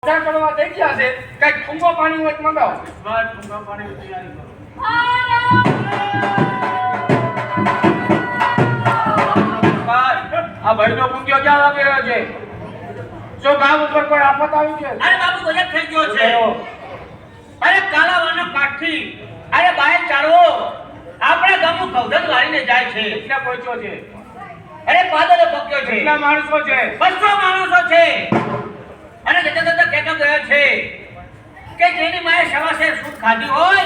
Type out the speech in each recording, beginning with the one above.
પૂજા કરવા થઈ ગયા છે, કઈક ઠુંગો પાણી હોય તો મંગાવો. બસ ઠુંગા પાણીની તૈયારી કરો. આ ભાઈનો પૂંગ્યો ક્યાં વાગી રહ્યો છે? શું ગામ ઉપર કોઈ આફત આવી છે? અરે બાપુ ગજબ થઈ ગયો છે. અરે કાલાવાનો કાઠી અરે બાય ચાળવો આપણા ગામનું કૌધન વાળીને જાય છે. કેટલા પહોંચ્યો છે? અરે પાદરે પક્યો છે. કેટલા માણસો છે? 200 માણસો છે. અને જતા જતા કહેતો ગયો છે કે જેની માએ સવાસે સૂટ ખાધી હોય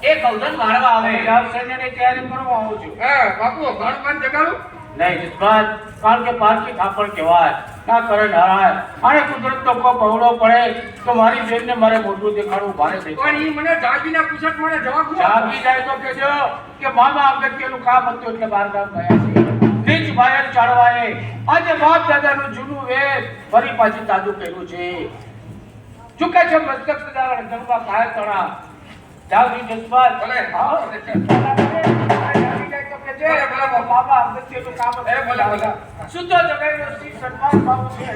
એ કૌધન વાળવા આવે. રાવ સૈન્યની તૈયારી કરવા આવું છું. હા બાપુ ગણપત જગાડું નહીં જસપાત કારણ કે પારકી થાપણ કહેવાય ના કરે નારાય. અને કુદરતનો કોઈ પવડો પડે તો મારી બેનને મારે મોઢું દેખાડવું ભારે થઈ પણ ઈ મને જાગીના પૂછત મને જવાબ જાગી જાય તો કહેજો કે મામા અગત્યનું કામ હતું એટલે બાર ગામ ગયા છે. નીચ ભાયર ચાળવાએ આજે બાપ દાદાનું જૂનું વેદ ફરી પાછી તાજું કર્યું છે. ચૂકે છે મસ્તક સદાવણ જંગમાં કાય તણા જાગી જસપાત ભલે. હા બાબા અગત્યનું કામ એ ભલે ભલે. શુદ્ધ જગાઈનો શ્રી સન્માન ભાવ છે.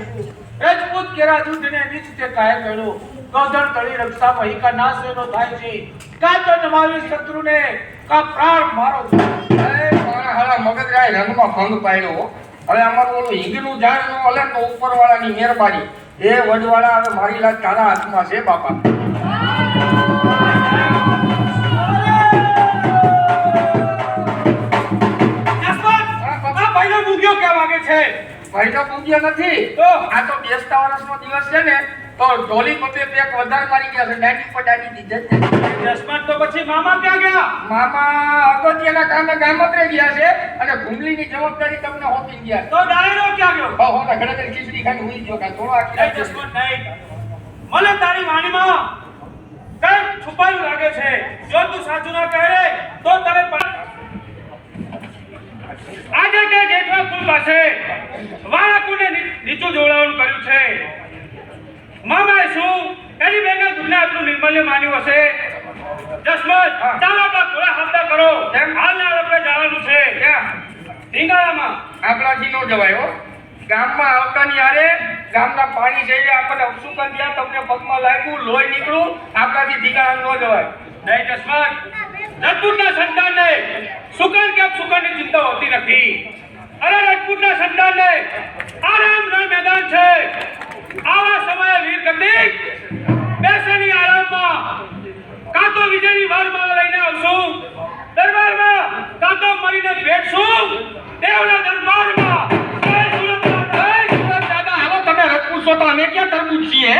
રાજપૂત કેરા દૂધને નીચ તે કાય ગયો ગોધણ તળી રક્ષા મહિકા નાશ એનો થાય છે. કા તો નમાવી શત્રુને કા પ્રાણ મારો છે. મારા હાલા મગજ રાય રંગમાં ભંગ પાડ્યો. હવે અમારું ઓલું હિંગનું ઝાડ નો હલે તો ઉપરવાળાની મહેરબાની. એ વડવાળા હવે મારી લાજ તારા હાથમાં છે બાપા. ભાઈનો પૂજ્ય નથી તો આ તો બેસતા વર્ષનો દિવસ છે ને તો ઢોલી પતે પેક વધારે મારી ગયા છે. દાડી પડાડી દીધે. જસપાત તો પછી મામા ક્યાં ગયા? મામા અગત્યના કામે ગામત્રે ગયા છે અને ભૂમલીની જવાબદારી તમને હોપી ગયા. તો ડાયરો ક્યાં ગયો? હો ના ઘરે ઘરે ખીચડી ખાઈને હુઈ ગયો કા થોડો આખી જસપાત નહીં મને તારી વાણીમાં કઈ છુપાયું લાગે છે. જો તું સાચું ના કહે તો તને આજે કે જેઠવા કુલ પાસે વાળાકુને નીચું જોડાવાનું કર્યું છે. મામાએ શું એની બેના દુનિયા આટલું નિર્મલ્ય માન્યું હશે? જસમત ચાલો આપણા થોડા હમદા કરો. હાલના આપણે જવાનું છે ઢીંગાળામાં. આપણાથી નો જવાય હો. ગામમાં આવતાની હારે ગામના પાણી છે આપણને અપસુકન થયા તમને પગમાં લાગ્યું લોહી નીકળ્યું આપણાથી ઠીકાણા નો જવાય. નહીં જસમત રાજપૂતના સંતાનને સુકન કે અપસુકનની ચિંતા હોતી નથી. અરે રાજપૂતના સંતાનને આરામનો મેદાન છે. આવા સમયે વીર ગતિક બેસેની આરામમાં કાં તો વિજયની વારમાં લઈને આવશું દરબારમાં કાં તો મરીને ભેટશું દેવના દરબારમાં. જય સુરત દાદા. હાલો તમે રખપૂછો તો અમે ક્યાં તરબૂચ છીએ?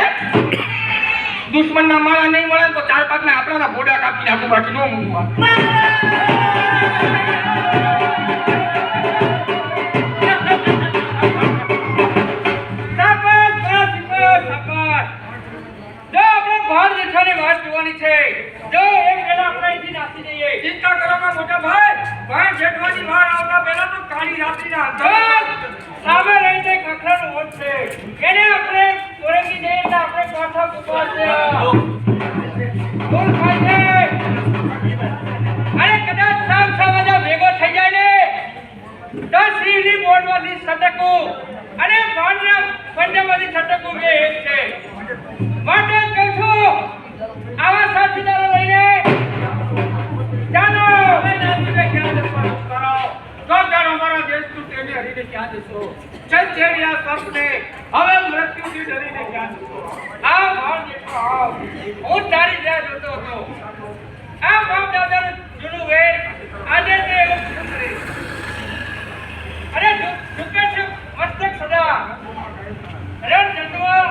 દુશ્મનના માળા નહીં મળે તો ચાર પાંચના આપણાના ભોડા કાપી નાખું બાકી નો મૂકવા. વાત જોવાની છે. જો એક વેળા આપણે અહીંથી નાસી જઈએ. ચિંતા કરો માં મોટા ભાઈ. ભાઈ જેઠવાની બહાર આવતા પહેલા તો કાળી રાત્રિના અંધાર સામે રહીને ખખડાનું ઓટ છે. એને આપણે ઓળંગી દઈએ એટલે આપણે પાછા કુપાર છે. કોણ ખાય છે? અરે કદાચ સામ સામાજા ભેગો થઈ જાય ને તો શ્રીની બોર્ડમાંથી સટકું અને ભાણના પંજામાંથી સટકું બે એક છે. માટે જ કહું છું આવા સાથીદારો લઈને ચાલો. હવે નાસીને ક્યાં જશો કરો તો તારો અમારા દેશનું તેને હરીને ક્યાં જશો? ચંચેડિયા સપને હવે મૃત્યુથી ડરીને ક્યાં જશો? આ ભાણ જેટલો આવ હું તારી જ્યાં જોતો હતો. આ બાપ દાદાનું જૂનું વેર આજે તે એવું કરે. અરે ઝુકે છે મસ્તક સદા રણ ચંદવા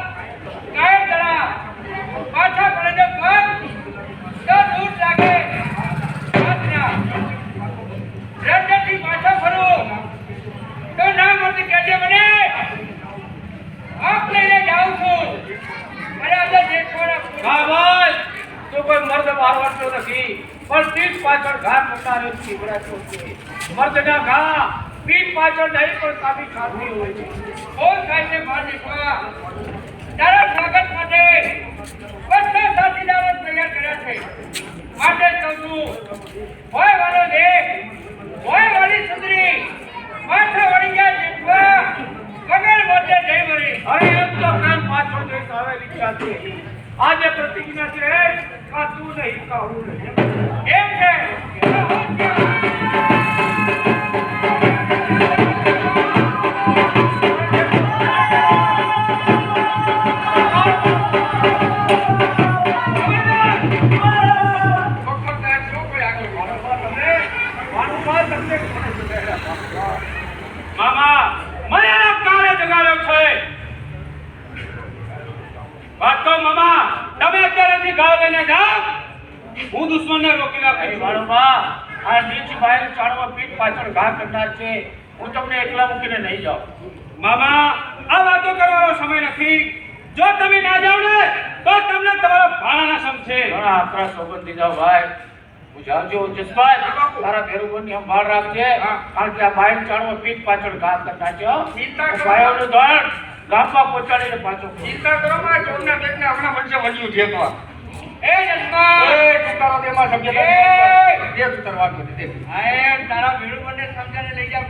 કાયમ તળા પાછા પડે પગ તો દૂર લાગે. રણથી પાછા ફરો તો ના મળતી કહેજે મને. આપ લઈને જાઉં છું. અરે આજે દેખવાના હા ભાઈ તું કોઈ મર્દ મારવાનો નથી પણ પીઠ પાછળ ઘા મુકારે ચીવડાતો છે. મર્દના ઘા પીઠ પાછળ નહીં પણ કાપી ખાતી હોય છે. કોણ ખાય છે મારી પા તારા સ્વાગત માટે બધા સાથીદારો તૈયાર કર્યા છે. માટે કહું છું હોય વાળો દેખ હોય વાળી સુંદરી માથે વળી ગયા જેઠવા વગર મોટે જઈ મળી. અરે એમ તો કામ પાછળ જઈ તો હવે પ્રતિજ્ઞા છે આજે પ્રતિજ્ઞા છે આ તું નહીં કાવું નહીં એમ છે મામા મને એના કાળે જગાડ્યો છે વાત કહું મામા તમે અત્યારેથી ગાળ લઈને જાઓ હું દુશ્મનને રોકી નાખીશ વાળુબા આ નીચ બહાર ચાળવા પીઠ પાછળ ઘા કરનાર છે હું તમને એકલા મૂકીને નહીં જાઉં મામા આ વાતો કરવાનો સમય નથી જો તમે ના જાઓ ને તો તમને તમારા ભાણાના સમશે ઘણા આકરા સોગંદ દીધા ભાઈ હું જાવજો જસભાઈ તારા ભેરુબંધની સંભાળ રાખજે કારણ કે આ બહાર ચાળવા પીઠ પાછળ ઘા કરનાર છે હો. ચિંતા કરો. ભાઈઓનું ધન ગામમાં પહોંચાડીને પાછો ચિંતા કરો માં ચોરના પેટને હમણાં બનશે વળ્યું ઠેકવા એ જસમા એ તુતારો દેમાં સમજે એ! દે તુતાર વાત કરી દે આય તારા ભેળું મને સમજાને લઈ જા